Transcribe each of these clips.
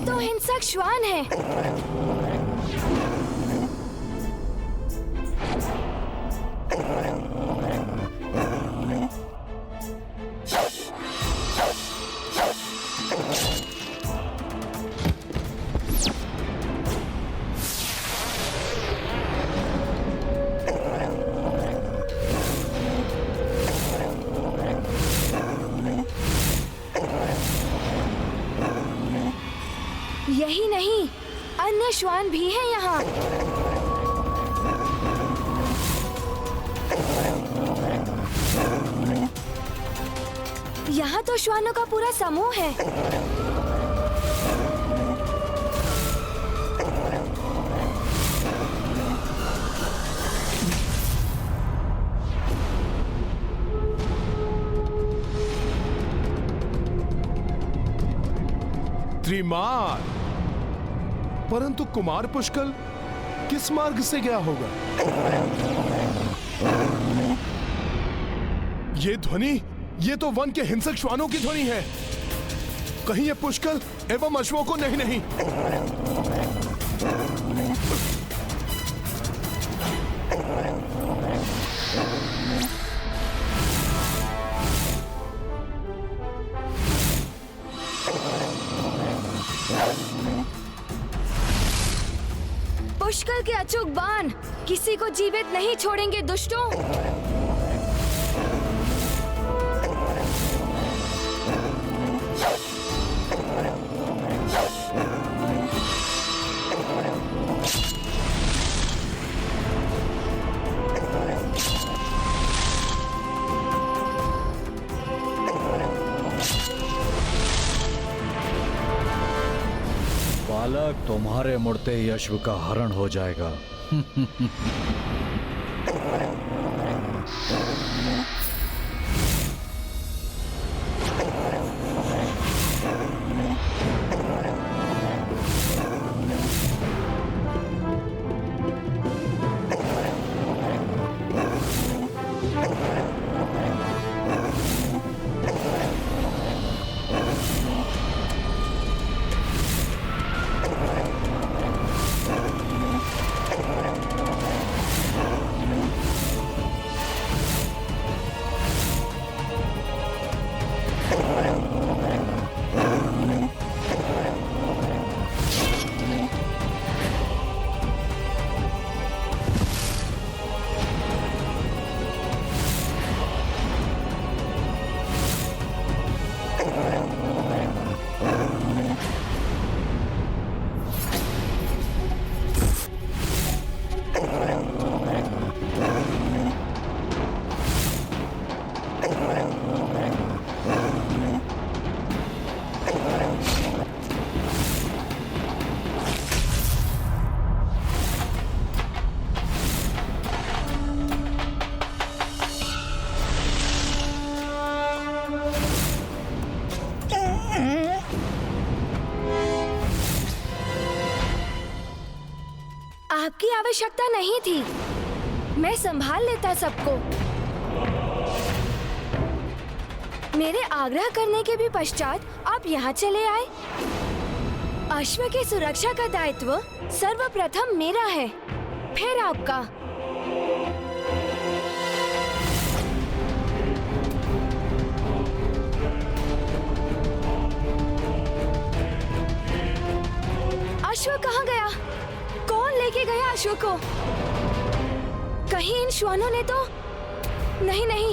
तो हिंसक श्वान है। यही नहीं, अन्य श्वान भी हैं यहाँ। यहाँ तो श्वानों का पूरा समूह है। त्रिमार, परंतु कुमार पुष्कल किस मार्ग से गया होगा? ये ध्वनि, ये तो वन के हिंसक श्वानों की ध्वनि है। कहीं ये पुष्कल एवं अश्वों को नहीं। पुष्कल के अचूक बाण किसी को जीवित नहीं छोड़ेंगे दुष्टों। बालक, तुम्हारे मुड़ते ही अश्व का हरण हो जाएगा। आपकी आवश्यकता नहीं थी, मैं संभाल लेता सबको। मेरे आग्रह करने के भी पश्चात आप यहाँ चले आए। अश्व की सुरक्षा का दायित्व सर्वप्रथम मेरा है, फिर आपका। अश्व कहाँ गया? कौन लेके गया अश्व को? कहीं इन श्वानों ने तो नहीं।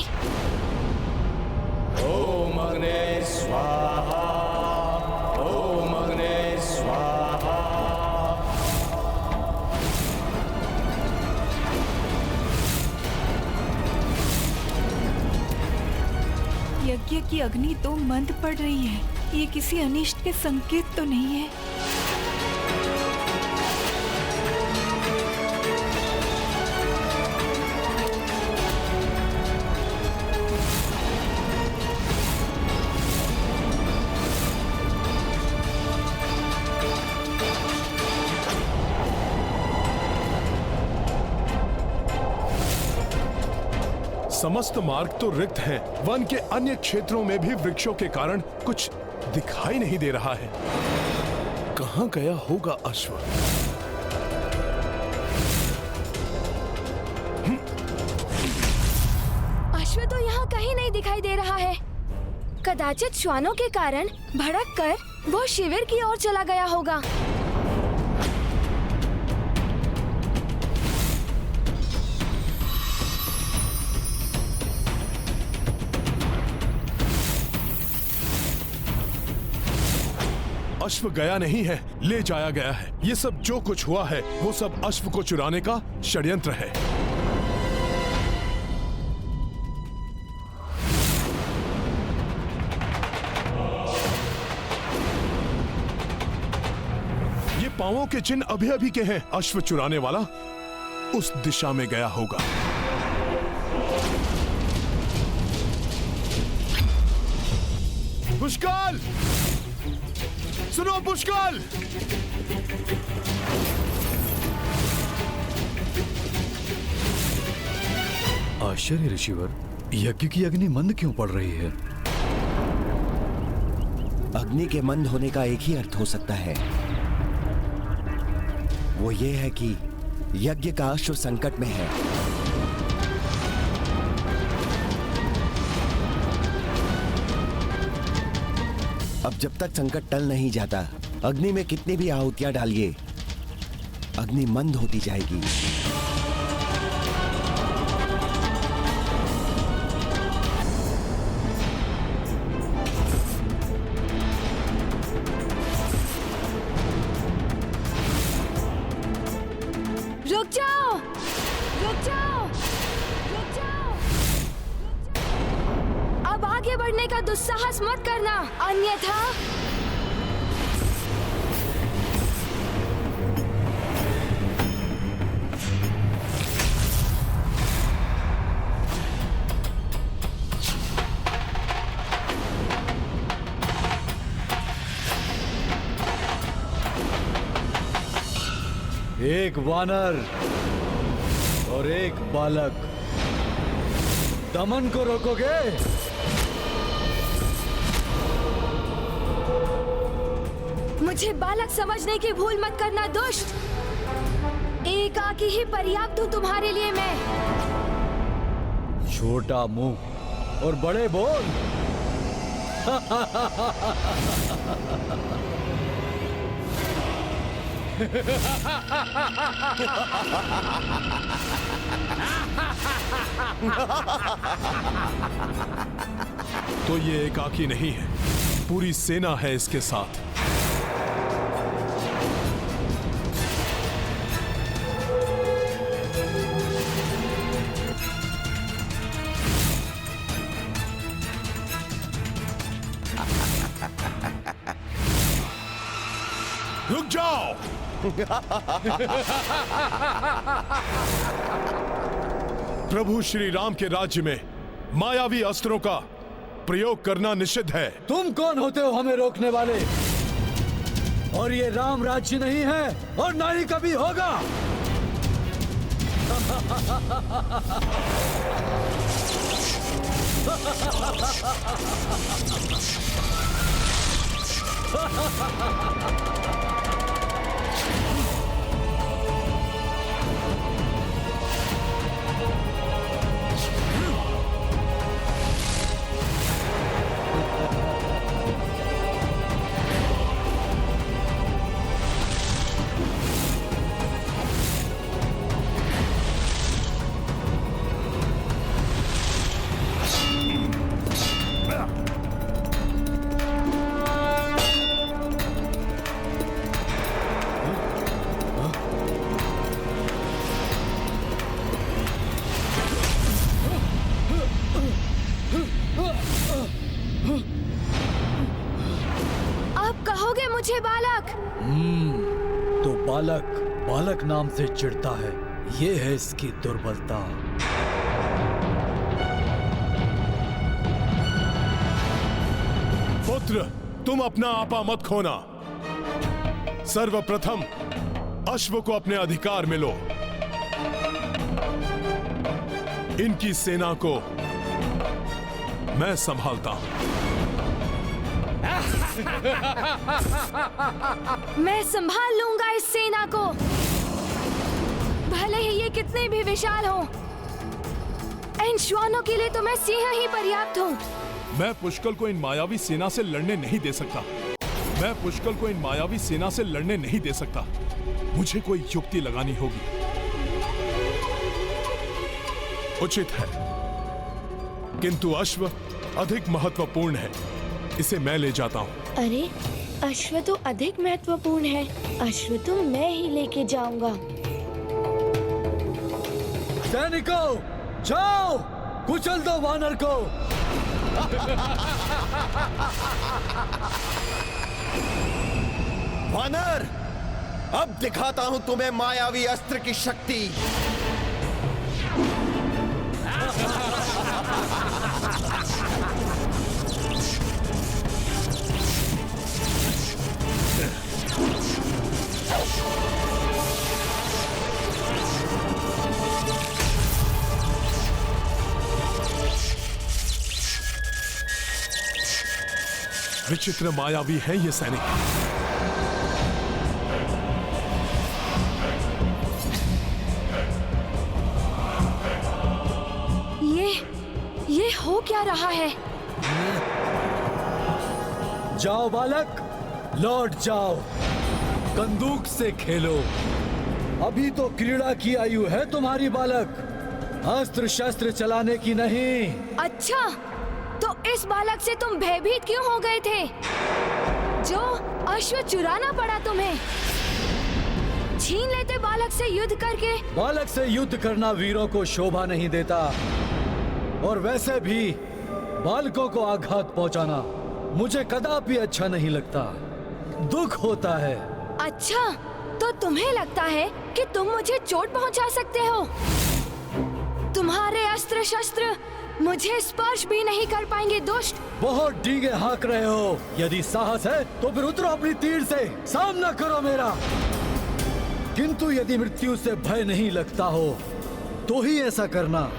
ओम अग्ने स्वाहा, ओम अग्ने स्वाहा। यज्ञ की अग्नि तो मंद पड़ रही है। ये किसी अनिष्ट के संकेत तो नहीं है? समस्त मार्ग तो रिक्त हैं। वन के अन्य क्षेत्रों में भी वृक्षों के कारण कुछ दिखाई नहीं दे रहा है। कहाँ गया होगा अश्व? अश्व तो यहाँ कहीं नहीं दिखाई दे रहा है। कदाचित श्वानों के कारण भड़क कर वो शिविर की ओर चला गया होगा। अश्व गया नहीं है, ले जाया गया है। ये सब जो कुछ हुआ है वो सब अश्व को चुराने का षड्यंत्र है। ये पांवों के चिन्ह अभी अभी के हैं। अश्व चुराने वाला उस दिशा में गया होगा। पुष्कल, सुनो पुष्कल! आश्चर्य ऋषिवर, यज्ञ की अग्नि मंद क्यों पड़ रही है? अग्नि के मंद होने का एक ही अर्थ हो सकता है, वो ये है कि यज्ञ का अश्व संकट में है। अब जब तक संकट टल नहीं जाता, अग्नि में कितनी भी आहुतियां डालिए, अग्नि मंद होती जाएगी। रुक जाओ! रुक जाओ! रुक जाओ! अब आगे बढ़ने का दुस्साहस मत करना, अन्यथा एक वानर और एक बालक, दमन को रोकोगे? मुझे बालक समझने की भूल मत करना दुष्ट। एकाकी ही पर्याप्त हूँ तुम्हारे लिए मैं। छोटा मुंह और बड़े बोल। तो ये एकाकी नहीं है, पूरी सेना है इसके साथ। रुक जाओ! प्रभु श्री राम के राज्य में मायावी अस्त्रों का प्रयोग करना निषिद्ध है। तुम कौन होते हो हमें रोकने वाले? और ये राम राज्य नहीं है और ना ही कभी होगा। मुझे बालक। तो बालक बालक नाम से चिढ़ता है, ये है इसकी दुर्बलता। पुत्र, तुम अपना आपा मत खोना। सर्वप्रथम अश्व को अपने अधिकार में लो। इनकी सेना को मैं संभालता हूं। मैं संभाल लूंगा इस सेना को, भले ही ये कितने भी विशाल हो। इन श्वानों के लिए तो मैं सिंह ही पर्याप्त हूँ। मैं पुष्कल को इन मायावी सेना से लड़ने नहीं दे सकता। मैं पुष्कल को इन मायावी सेना से लड़ने नहीं दे सकता। मुझे कोई युक्ति लगानी होगी। उचित है, किंतु अश्व अधिक महत्वपूर्ण है। इसे मैं ले जाता हूँ। अरे, अश्व तो अधिक महत्वपूर्ण है। अश्व तो मैं ही लेके जाऊंगा। सैनिकों, जाओ, कुचल दो वानर को। वानर, अब दिखाता हूं तुम्हें मायावी अस्त्र की शक्ति। विचित्र मायावी है ये सैनिक। ये हो क्या रहा है? जाओ बालक, लौट जाओ, बंदूक से खेलो। अभी तो क्रीड़ा की आयु है तुम्हारी बालक, अस्त्र शस्त्र चलाने की नहीं। अच्छा, तो इस बालक से तुम भयभीत क्यों हो गए थे? जो अश्व चुराना पड़ा तुम्हें। छीन लेते बालक से युद्ध करके। बालक से युद्ध करना वीरों को शोभा नहीं देता, और वैसे भी बालकों को आघात पहुंचाना मुझे कदापि अच्छा नहीं लगता। दुख होता है। अच्छा, तो तुम्हें लगता है कि तुम मुझे चोट पहुंचा सकते हो? तुम्हारे अस्त्र शस्त्र मुझे स्पर्श भी नहीं कर पाएंगे दुष्ट। बहुत डींगे हाँक रहे हो। यदि साहस है तो फिर उतरो अपनी तीर से, सामना करो मेरा। किंतु यदि मृत्यु से भय नहीं लगता हो तो ही ऐसा करना।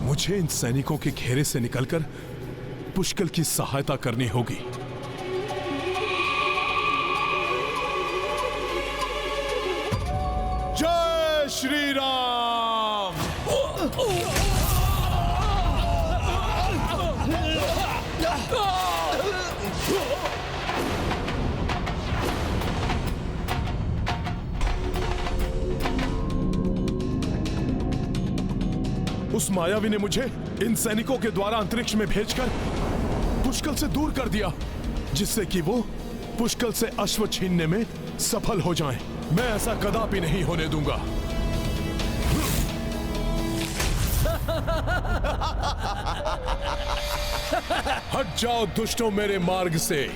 मुझे इन सैनिकों के घेरे से निकलकर पुष्कल की सहायता करनी होगी। जय श्री राम। उस मायावी ने मुझे इन सैनिकों के द्वारा अंतरिक्ष में भेजकर पुष्कल से दूर कर दिया, जिससे कि वो पुष्कल से अश्व छीनने में सफल हो जाएं। मैं ऐसा कदापि नहीं होने दूंगा। हट जाओ दुष्टों मेरे मार्ग से।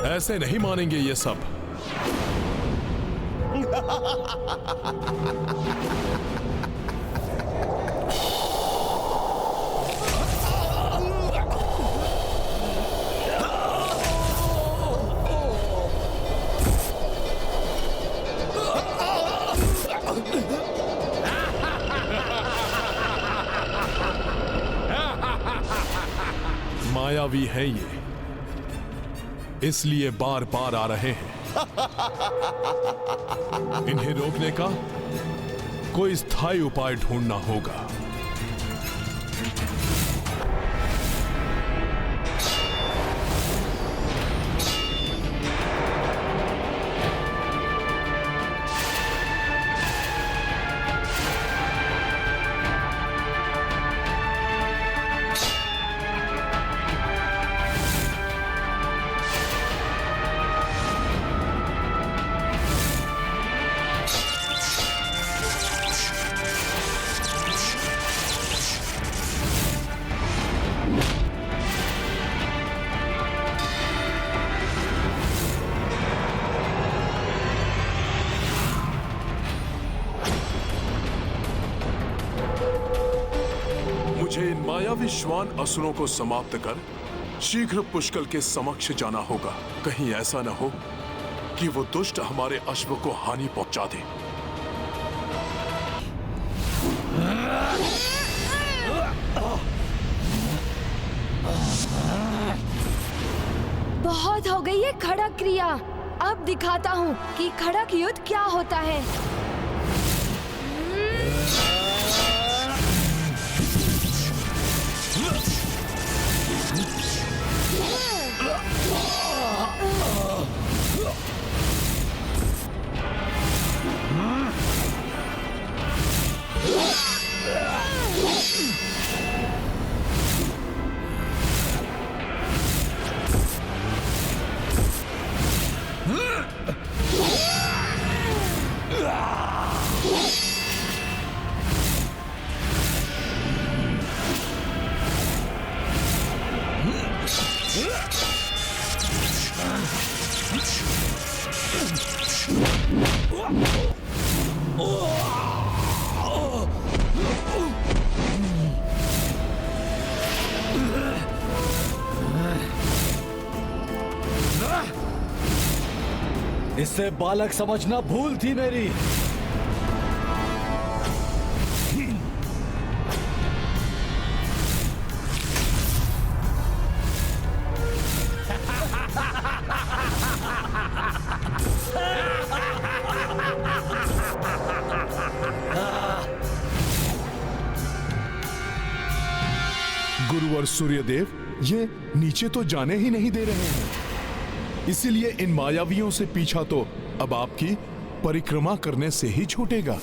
ऐसे नहीं मानेंगे ये सब। मायावी है ये, इसलिए बार बार आ रहे हैं। इन्हें रोकने का कोई स्थायी उपाय ढूंढना होगा। मायावी श्वान असुरों को समाप्त कर शीघ्र पुष्कल के समक्ष जाना होगा। कहीं ऐसा न हो कि वो दुष्ट हमारे अश्व को हानि पहुंचा दे। बहुत हो गई ये खड़क क्रिया। अब दिखाता हूँ कि खड़क युद्ध क्या होता है। इससे बालक समझना भूल थी मेरी। गुरुवर सूर्यदेव ये नीचे तो जाने ही नहीं दे रहे हैं, इसीलिए इन मायावियों से पीछा तो अब आपकी परिक्रमा करने से ही छूटेगा।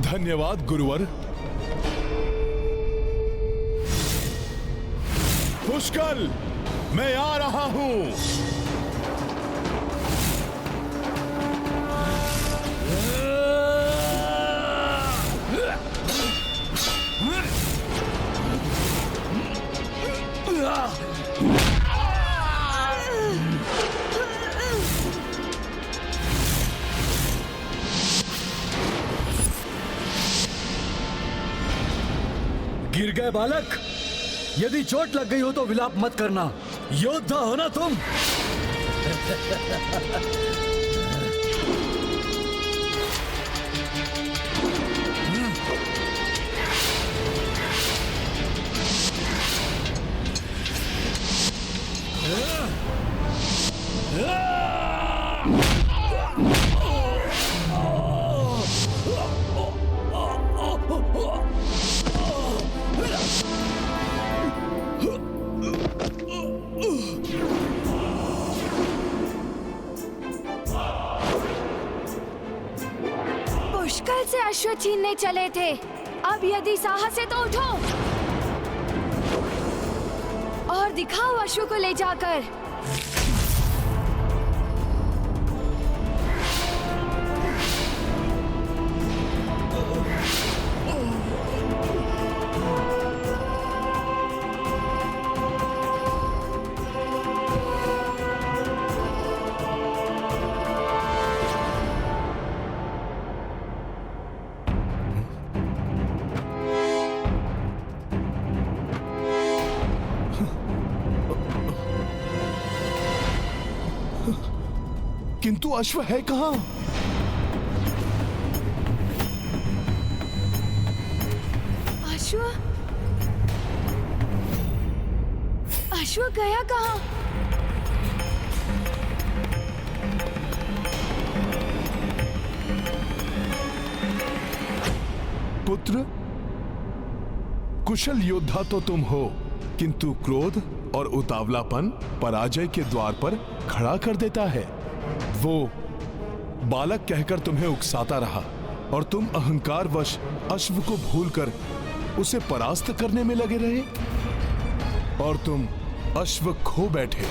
धन्यवाद गुरुवर। पुष्कल, मैं आ रहा हूं। गिर गए बालक। यदि चोट लग गई हो तो विलाप मत करना, योद्धा हो ना तुम। पुष्कल से अश्व छीनने चले थे, अब यदि साहस है तो उठो और दिखाओ अश्व को ले जाकर। किंतु अश्व है कहां? अश्व अश्व गया कहां? पुत्र, कुशल योद्धा तो तुम हो, किंतु क्रोध और उतावलापन पराजय के द्वार पर खड़ा कर देता है। वो बालक कहकर तुम्हें उकसाता रहा और तुम अहंकारवश अश्व को भूलकर उसे परास्त करने में लगे रहे। और तुम अश्व खो बैठे।